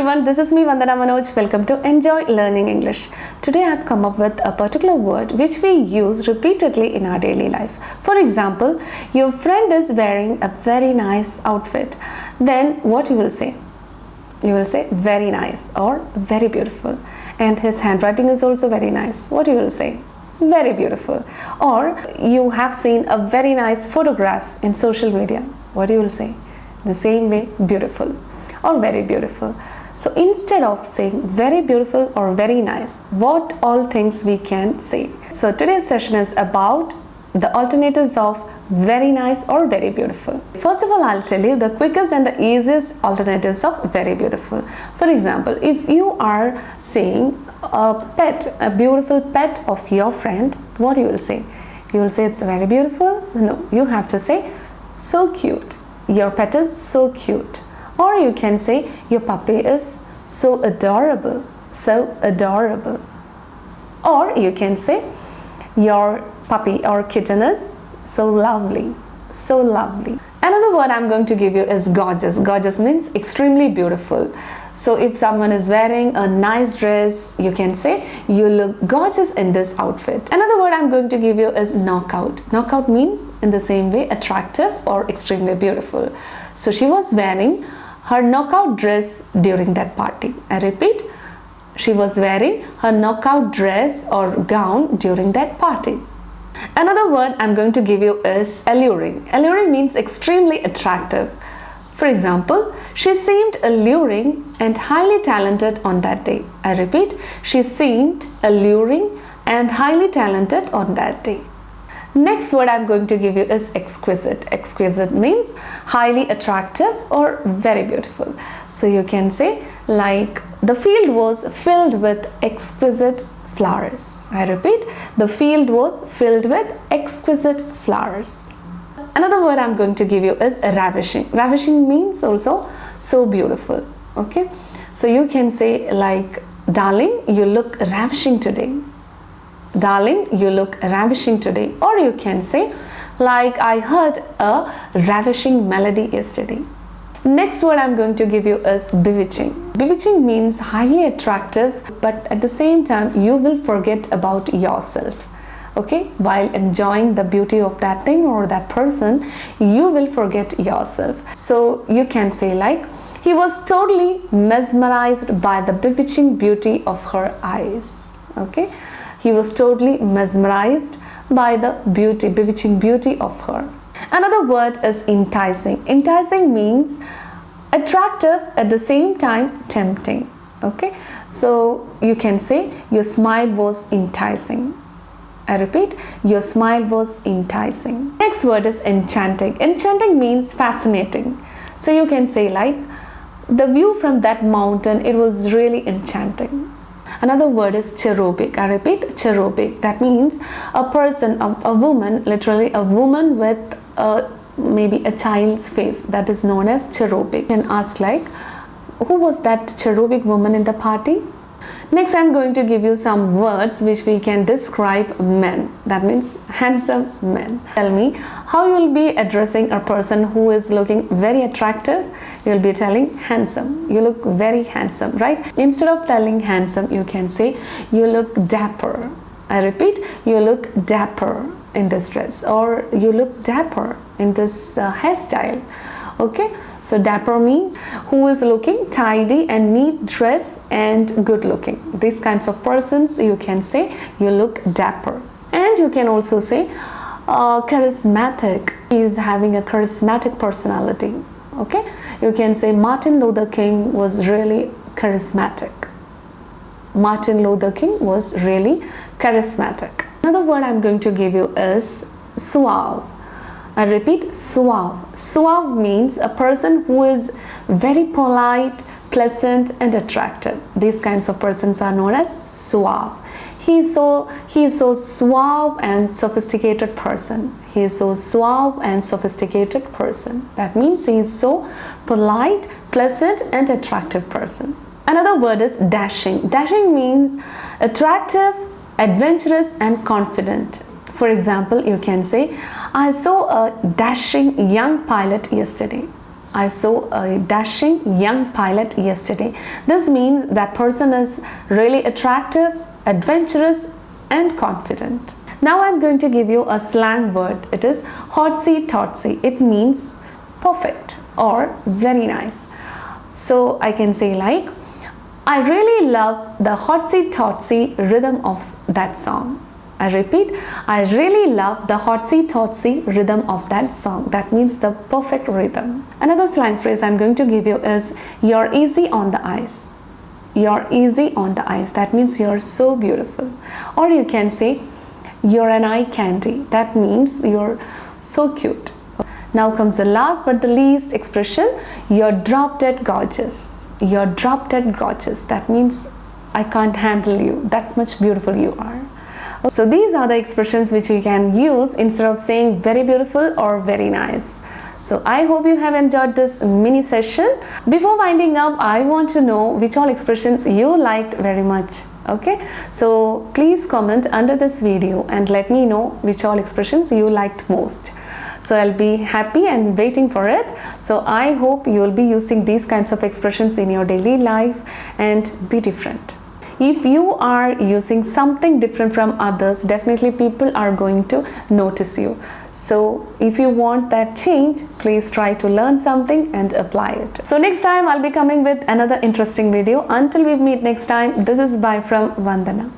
everyone, this is me Vandana Manoj. Welcome to Enjoy Learning English. Today I have come up with a particular word which we use repeatedly in our daily life. For example, your friend is wearing a very nice outfit. Then what you will say? You will say very nice or very beautiful. And his handwriting is also very nice. What you will say? Very beautiful. Or you have seen a very nice photograph in social media. What you will say? The same way, beautiful or very beautiful. So instead of saying very beautiful or very nice, what all things we can say? So today's session is about the alternatives of very nice or very beautiful. First of all, I'll tell you the quickest and the easiest alternatives of very beautiful. For example, if you are saying a beautiful pet of your friend, what you will say? You will say it's very beautiful? No, you have to say so cute. Your pet is so cute. Or you can say your puppy is so adorable, so adorable. Or you can say your puppy or kitten is so lovely, so lovely. Another word I'm going to give you is gorgeous. Gorgeous means extremely beautiful. So if someone is wearing a nice dress, you can say you look gorgeous in this outfit. Another word I'm going to give you is knockout. Knockout means in the same way attractive or extremely beautiful. So she was wearing her knockout dress during that party. I repeat, she was wearing her knockout dress or gown during that party. Another word I'm going to give you is alluring. Alluring means extremely attractive. For example, she seemed alluring and highly talented on that day. I repeat, she seemed alluring and highly talented on that day. Next word I'm going to give you is exquisite. Exquisite means highly attractive or very beautiful. So you can say like the field was filled with exquisite flowers. I repeat, the field was filled with exquisite flowers. Another word I'm going to give you is ravishing. Ravishing means also so beautiful. Okay, so you can say like, darling, you look ravishing today. Darling, you look ravishing today. Or you can say like, I heard a ravishing melody yesterday. Next word I'm going to give you is bewitching. Bewitching means highly attractive, but at the same time you will forget about yourself. Okay, while enjoying the beauty of that thing or that person, you will forget yourself. So you can say like, he was totally mesmerized by the bewitching beauty of her eyes. Okay, he was totally mesmerized by the bewitching beauty of her. Another word is enticing. Enticing means attractive at the same time tempting. Okay, so you can say your smile was enticing. I repeat, your smile was enticing. Next word is enchanting. Enchanting means fascinating. So you can say like, the view from that mountain, it was really enchanting. Another word is cherubic. I repeat, cherubic. That means a person, a woman, literally a woman with maybe a child's face. That is known as cherubic. You can ask like, who was that cherubic woman in the party? Next, I'm going to give you some words which we can describe men. That means handsome men. Tell me how you'll be addressing a person who is looking very attractive. You'll be telling handsome. You look very handsome, right? Instead of telling handsome, you can say you look dapper. I repeat, you look dapper in this dress, or you look dapper in this hairstyle. Okay, so dapper means who is looking tidy and neat dress and good looking. These kinds of persons you can say you look dapper. And you can also say charismatic. He is having a charismatic personality. Okay, you can say Martin Luther King was really charismatic. Martin Luther King was really charismatic. Another word I'm going to give you is suave. I repeat, suave. Suave means a person who is very polite, pleasant and attractive. These kinds of persons are known as suave. He is so suave and sophisticated person. He is so suave and sophisticated person. That means he is so polite, pleasant and attractive person. Another word is dashing. Dashing means attractive, adventurous and confident. For example, you can say, I saw a dashing young pilot yesterday. I saw a dashing young pilot yesterday. This means that person is really attractive, adventurous, and confident. Now I'm going to give you a slang word. It is hotsy-totsy. It means perfect or very nice. So I can say like, I really love the hotsy-totsy rhythm of that song. I repeat, I really love the hotsy-totsy rhythm of that song. That means the perfect rhythm. Another slang phrase I'm going to give you is, you're easy on the eyes. You're easy on the eyes. That means you're so beautiful. Or you can say, you're an eye candy. That means you're so cute. Now comes the last but the least expression, you're drop dead gorgeous. You're drop dead gorgeous. That means I can't handle you. That much beautiful you are. So these are the expressions which you can use instead of saying very beautiful or very nice. So I hope you have enjoyed this mini session. Before winding up, I want to know which all expressions you liked very much. Okay, so please comment under this video and let me know which all expressions you liked most. So I'll be happy and waiting for it. So I hope you will be using these kinds of expressions in your daily life and be different. If you are using something different from others, definitely people are going to notice you. So if you want that change, please try to learn something and apply it. So next time I'll be coming with another interesting video. Until we meet next time, this is bye from Vandana.